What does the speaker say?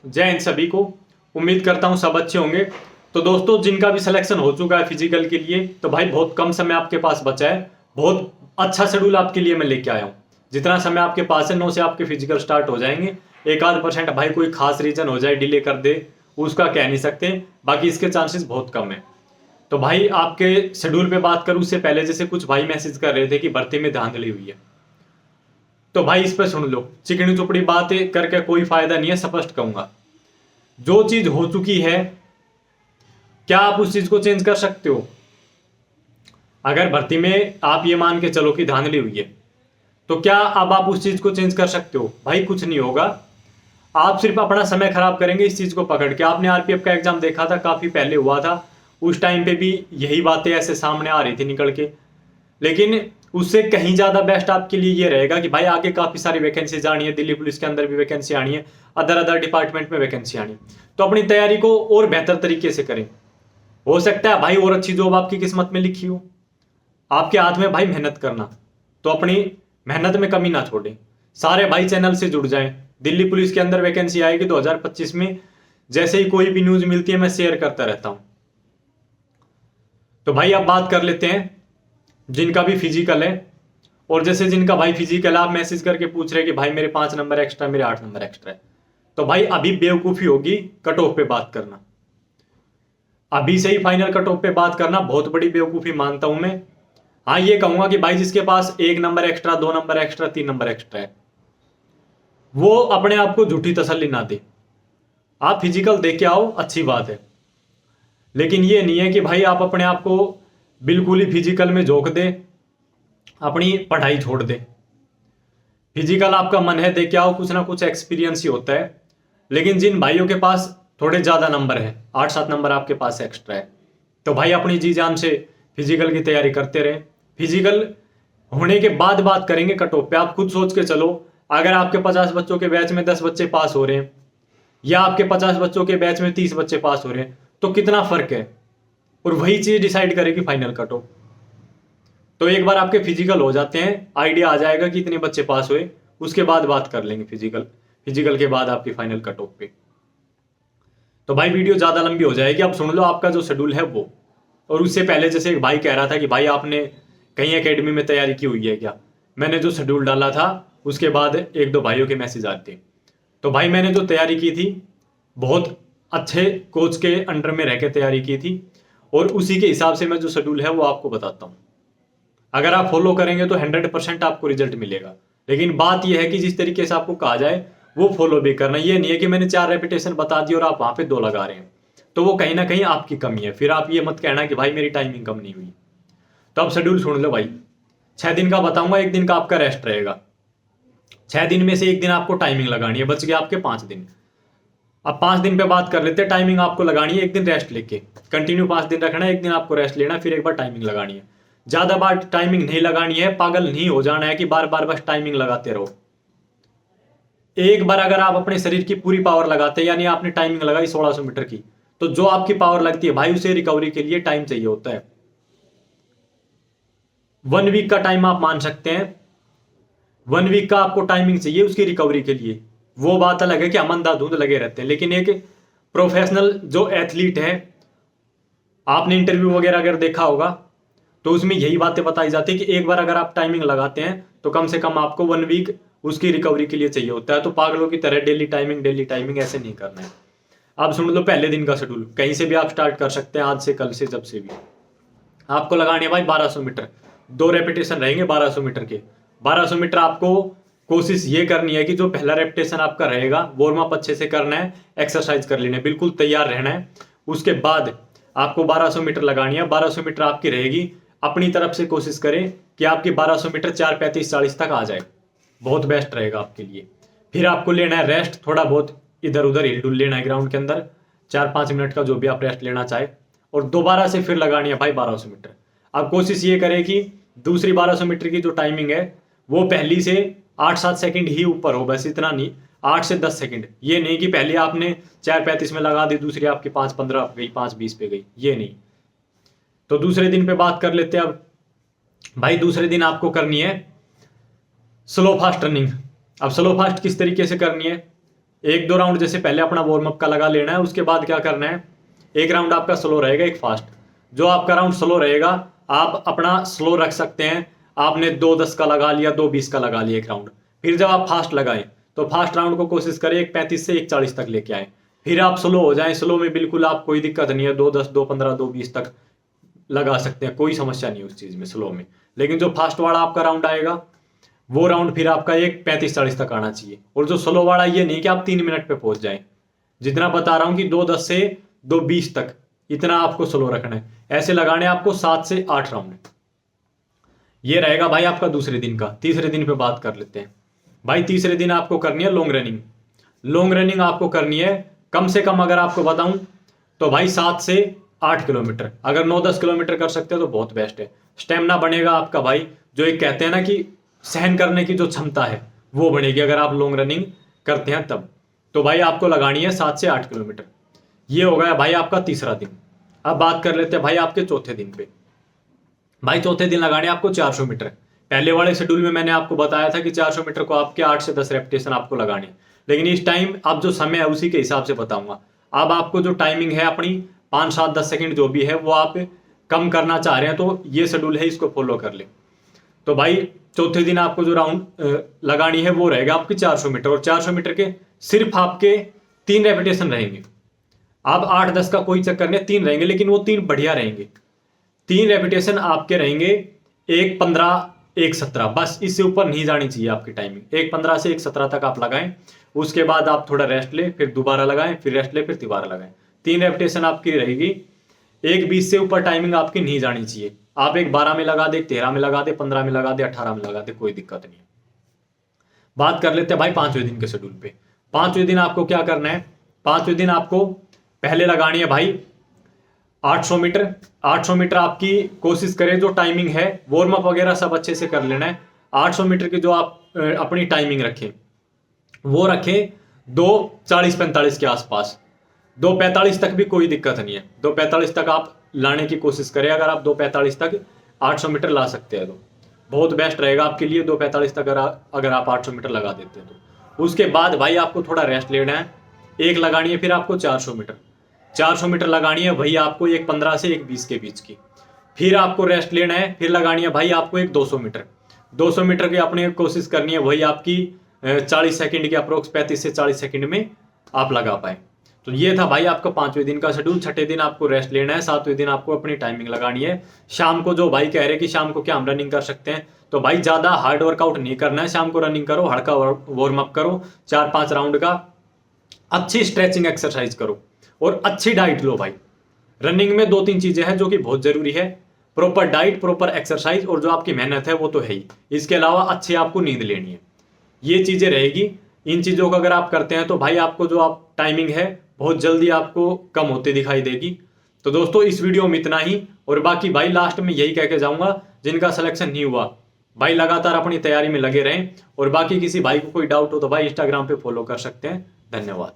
जय हिंद सभी को। उम्मीद करता हूँ सब अच्छे होंगे। तो दोस्तों, जिनका भी सिलेक्शन हो चुका है फिजिकल के लिए, तो भाई बहुत कम समय आपके पास बचा है। बहुत अच्छा शेड्यूल आपके लिए मैं लेके आया हूँ। जितना समय आपके पास है 9 से आपके फिजिकल स्टार्ट हो जाएंगे। एक आध % भाई कोई खास रीजन हो जाए, डिले कर दे, उसका कह नहीं सकते, बाकी इसके चांसेस बहुत कम है। तो भाई आपके शेड्यूल पे बात करूँ उससे पहले, जैसे कुछ भाई मैसेज कर रहे थे कि भर्ती में धांधली हुई है, तो भाई इस पे सुन लो। चिकनी चुपड़ी बातें करके कोई फायदा नहीं है। स्पष्ट कहूंगा, जो चीज हो चुकी है, क्या आप उस चीज को चेंज कर सकते हो? अगर भर्ती में आप ये मान के चलो कि धांधली हुई है, तो क्या अब आप उस चीज को चेंज कर सकते हो? भाई कुछ नहीं होगा। आप सिर्फ अपना समय खराब करेंगे इस चीज को पकड़ के। आपने आरपीएफ का एग्जाम देखा था, काफी पहले हुआ था। उस टाइम पे भी यही बातें ऐसे सामने आ रही थी निकल के, लेकिन उससे कहीं ज्यादा बेस्ट आपके लिए ये रहेगा कि भाई आगे काफी सारी वैकेंसीज आनी है। दिल्ली पुलिस के अंदर भी वैकेंसी आनी है, अदर अदर डिपार्टमेंट में वैकेंसी आनी है। तो अपनी तैयारी को और बेहतर तरीके से करें। हो सकता है भाई और अच्छी जॉब आपकी किस्मत में लिखी हो। आपके हाथ में भाई मेहनत करना, तो अपनी मेहनत में कमी ना छोड़ें। सारे भाई चैनल से जुड़ जाएं। दिल्ली पुलिस के अंदर वैकेंसी आएगी 2025 में। जैसे ही कोई भी न्यूज मिलती है मैं शेयर करता रहता हूं। तो भाई अब बात कर लेते हैं जिनका भी फिजिकल है। और जैसे जिनका भाई फिजिकल, आप मैसेज करके पूछ रहे कि भाई मेरे 5 नंबर एक्स्ट्रा, मेरे 8 नंबर एक्स्ट्रा है, तो भाई अभी बेवकूफी होगी कट ऑफ पे बात करना। अभी से ही फाइनल कट ऑफ पे बात करना बहुत बड़ी बेवकूफी मानता हूं मैं। हाँ, ये कहूंगा कि भाई जिसके पास 1 number extra, 2 number extra, 3 number extra है, वो अपने आप को झूठी तसल्ली ना दे। आप फिजिकल दे के आओ, अच्छी बात है, लेकिन ये नहीं है कि भाई आप अपने आप को बिल्कुल ही फिजिकल में झोंक दे, अपनी पढ़ाई छोड़ दे। फिजिकल आपका मन है दे के आओ, कुछ ना कुछ एक्सपीरियंस ही होता है। लेकिन जिन भाइयों के पास थोड़े ज्यादा नंबर है, 8-7 नंबर आपके पास एक्स्ट्रा है, तो भाई अपनी जी जान से फिजिकल की तैयारी करते रहे। फिजिकल होने के बाद बात करेंगे कट ऑफ पे। आप खुद सोच के चलो, अगर आपके 50 बच्चों के बैच में 10 बच्चे पास हो रहे हैं, या आपके 50 बच्चों के बैच में 30 बच्चे पास हो रहे हैं, तो कितना फर्क है? और वही चीज डिसाइड करेगी फाइनल कट ऑफ। तो एक बार आपके फिजिकल हो जाते हैं, आइडिया आ जाएगा कि इतने बच्चे पास हुए, उसके बाद बात कर लेंगे फिजिकल के बाद आपकी फाइनल कट ऑफ पे। तो भाई वीडियो ज्यादा लंबी हो जाएगी, अब सुन लो आपका जो शेड्यूल है वो। और उससे पहले जैसे एक भाई कह रहा था कि भाई आपने कहीं एकेडमी में तैयारी की हुई है क्या? मैंने जो शेड्यूल डाला था उसके बाद 1-2 भाइयों के मैसेज आते। तो भाई मैंने जो तैयारी की थी, बहुत अच्छे कोच के अंडर में रह के तैयारी की थी, और उसी के हिसाब से मैं जो शेड्यूल है वो आपको बताता हूँ। अगर आप फॉलो करेंगे तो 100% आपको रिजल्ट मिलेगा। लेकिन बात यह है कि जिस तरीके से आपको कहा जाए वो फॉलो भी करना। ये नहीं है कि मैंने 4 रेपिटेशन बता दी और आप वहां पे 2 लगा रहे हैं, तो वो कहीं ना कहीं आपकी कमी है। फिर आप ये मत कहना कि भाई मेरी टाइमिंग कम नहीं हुई। तो अब शेड्यूल सुन लो भाई। 6 दिन का बताऊंगा, 1 दिन का आपका रेस्ट रहेगा। 6 दिन में से 1 दिन आपको टाइमिंग लगानी है, बच गया आपके 5 दिन। अब 5 दिन पे बात कर लेते हैं। टाइमिंग आपको लगानी है 1 दिन रेस्ट लेके, कंटिन्यू 5 दिन रखना है, 1 दिन आपको रेस्ट लेना, फिर एक बार टाइमिंग लगानी है। ज्यादा बार टाइमिंग नहीं लगानी है, पागल नहीं हो जाना है कि बार बार बस टाइमिंग लगाते रहो। एक बार अगर आप अपने शरीर की पूरी पावर लगाते हैं, यानी आपने टाइमिंग लगाई 1600 मीटर की, तो जो आपकी पावर लगती है भाई, उसे रिकवरी के लिए टाइम चाहिए होता है। 1 वीक का टाइम आप मान सकते हैं। 1 वीक का आपको टाइमिंग चाहिए उसकी रिकवरी के लिए। वो बात अलग है कि हम अंधाधुंध लगे रहते हैं, लेकिन एक प्रोफेशनल जो एथलीट है, आपने इंटरव्यू वगैरह अगर देखा होगा तो उसमें यही बातें बताई जाती है कि एक बार अगर आप टाइमिंग लगाते हैं तो कम से कम आपको 1 वीक उसकी रिकवरी के लिए चाहिए होता है। तो पागलों की तरह डेली टाइमिंग ऐसे नहीं करना है। आप सुन लो पहले दिन का शेड्यूल, कहीं से भी आप स्टार्ट कर सकते हैं, आज से, कल से, जब से भी। आपको लगानी है भाई 1200 मीटर, 2 रेपिटेशन रहेंगे 1200 मीटर के। 1200 मीटर आपको कोशिश ये करनी है कि जो पहला रेपिटेशन आपका रहेगा वार्म अप अच्छे से करना है, एक्सरसाइज कर लेना है, बिल्कुल तैयार रहना है। उसके बाद आपको 1200 मीटर लगानी है। 1200 मीटर आपकी रहेगी। अपनी तरफ से कोशिश करें कि आपकी 1200 मीटर 4:35-40 तक आ जाए, बहुत बेस्ट रहेगा आपके लिए। फिर आपको लेना है रेस्ट, थोड़ा बहुत इधर उधर हिलडुल लेना है ग्राउंड के अंदर, 4-5 मिनट का जो भी आप रेस्ट लेना चाहे, और दोबारा से फिर लगानी है भाई 1200 मीटर। आप कोशिश ये करें कि दूसरी 1200 मीटर की जो टाइमिंग है वो पहली से 8-7 सेकंड ही ऊपर हो, बस इतना नहीं, 8 से 10 सेकंड। ये नहीं कि पहले आपने 4:35 में लगा दी, दूसरी आपकी 5:15 पे गई, 5:20 पे गई, ये नहीं। तो दूसरे दिन पे बात कर लेते हैं अब। भाई दूसरे दिन आपको करनी है स्लो फास्ट रनिंग। अब स्लो फास्ट किस तरीके से करनी है? एक दो राउंड जैसे पहले अपना वार्म अप का लगा लेना है, उसके बाद क्या करना है, एक राउंड आपका स्लो रहेगा, एक फास्ट। जो आपका राउंड स्लो रहेगा आप अपना स्लो रख सकते हैं, आपने 2:10 का लगा लिया, 2:20 का लगा लिया एक राउंड। फिर जब आप फास्ट लगाएं तो फास्ट राउंड को कोशिश करें 1:35 से 1:40 तक लेके आए। फिर आप स्लो हो जाएं, स्लो में बिल्कुल आप कोई दिक्कत नहीं है, 2:10, 2:15, 2:20 तक लगा सकते हैं, कोई समस्या नहीं है उस चीज में स्लो में। लेकिन जो फास्ट वाला आपका राउंड आएगा वो राउंड फिर आपका 1:35-40 तक आना चाहिए। और जो स्लो वाला ये नहीं कि आप 3 मिनट पे पहुंच जाएं, जितना बता रहा हूं कि 2:10 से 2:20 तक इतना आपको स्लो रखना है। ऐसे लगाने आपको 7 से 8 राउंड। ये रहेगा भाई आपका दूसरे दिन का। तीसरे दिन पे बात कर लेते हैं भाई। तीसरे दिन आपको करनी है लॉन्ग रनिंग। लॉन्ग रनिंग आपको करनी है कम से कम, अगर आपको बताऊं तो भाई 7 से 8 किलोमीटर। अगर 9-10 किलोमीटर कर सकते हो तो बहुत बेस्ट है। स्टेमिना बनेगा आपका भाई, जो एक कहते हैं ना कि सहन करने की जो क्षमता है वो बनेगी अगर आप लॉन्ग रनिंग करते हैं तब। तो भाई आपको लगानी है 7 से 8 किलोमीटर। ये हो गया भाई आपका तीसरा दिन। अब बात कर लेते हैं भाई आपके चौथे दिन पे। भाई चौथे दिन लगाने आपको 400 मीटर। पहले वाले शेड्यूल में मैंने आपको बताया था कि 400 मीटर को आपके 8 से 10 रेपिटेशन आपको लगाने, लेकिन इस टाइम अब जो समय है उसी के हिसाब से बताऊंगा। अब आपको जो टाइमिंग है अपनी 5, 7, 10 सेकंड जो भी है वो आप कम करना चाह रहे हैं तो ये शेड्यूल है, इसको फॉलो कर ले। तो भाई चौथे दिन आपको जो राउंड लगानी है वो रहेगा आपकी 400 मीटर। और 400 मीटर के सिर्फ आपके 3 रेपिटेशन रहेंगे। अब 8-10 का कोई चक्कर नहीं, 3 रहेंगे, लेकिन वो 3 बढ़िया रहेंगे। 3 रेपिटेशन आपके रहेंगे 1:15, 1:17, बस इससे ऊपर नहीं जानी चाहिए आपकी टाइमिंग। 1:15 से 1:17 तक आप लगाएं, उसके बाद आप थोड़ा रेस्ट ले, फिर दोबारा लगाएं, फिर रेस्ट ले, फिर दोबारा लगाएं। 3 रेपिटेशन आपकी रहेगी। 1:20 से ऊपर टाइमिंग आपकी नहीं जानी चाहिए। आप 1:12 में लगा दे, 13 में लगा दे, 15 में लगा दे, 18 में लगा दे, कोई दिक्कत नहीं है। बात कर लेते हैं भाई 5वें दिन के शेड्यूल पे। 5वें दिन आपको क्या करना है, 5वें दिन आपको पहले लगानी है भाई 800 मीटर। 800 मीटर आपकी कोशिश करें जो टाइमिंग है, वार्म अप वगैरह सब अच्छे से कर लेना है। 800 मीटर की जो आप अपनी टाइमिंग रखें वो रखें 2:40-45 के आसपास। 2:45 तक भी कोई दिक्कत नहीं है, 2:45 तक आप लाने की कोशिश करें। अगर आप 2:45 तक 800 मीटर ला सकते हैं तो बहुत बेस्ट रहेगा आपके लिए। 2:45 तक अगर आप 800 मीटर लगा देते हैं तो उसके बाद भाई आपको थोड़ा रेस्ट लेना है। एक लगानी है फिर आपको 400 मीटर। 400 मीटर लगानी है भाई आपको 1:15 से 1:20 के बीच की। फिर आपको रेस्ट लेना है, फिर लगानी है भाई आपको 200 मीटर। 200 मीटर की आपने कोशिश करनी है वही आपकी 40 सेकंड की अप्रोक्स, 35 से 40 सेकंड में आप लगा पाए। तो ये था भाई आपका 5वें दिन का शेड्यूल। 6ठे दिन आपको रेस्ट लेना है, 7वें दिन आपको अपनी टाइमिंग लगानी है। शाम को जो भाई कह रहे हैं कि शाम को क्या हम रनिंग कर सकते हैं, तो भाई ज़्यादा हार्ड वर्कआउट नहीं करना है। शाम को रनिंग करो, हल्का वार्म अप करो 4-5 राउंड का, अच्छी स्ट्रेचिंग एक्सरसाइज करो और अच्छी डाइट लो भाई। रनिंग में 2-3 चीजें हैं जो कि बहुत जरूरी है, प्रॉपर डाइट, प्रॉपर एक्सरसाइज और जो आपकी मेहनत है वो तो है ही। इसके अलावा अच्छी आपको नींद लेनी है, ये चीजें रहेगी। इन चीजों को अगर आप करते हैं तो भाई आपको जो आप टाइमिंग है बहुत जल्दी आपको कम होते दिखाई देगी। तो दोस्तों इस वीडियो में इतना ही, और बाकी भाई लास्ट में यही कह के जाऊंगा जिनका सिलेक्शन नहीं हुआ भाई लगातार अपनी तैयारी में लगे रहें। और बाकी किसी भाई को कोई डाउट हो तो भाई इंस्टाग्राम पे फॉलो कर सकते हैं। धन्यवाद।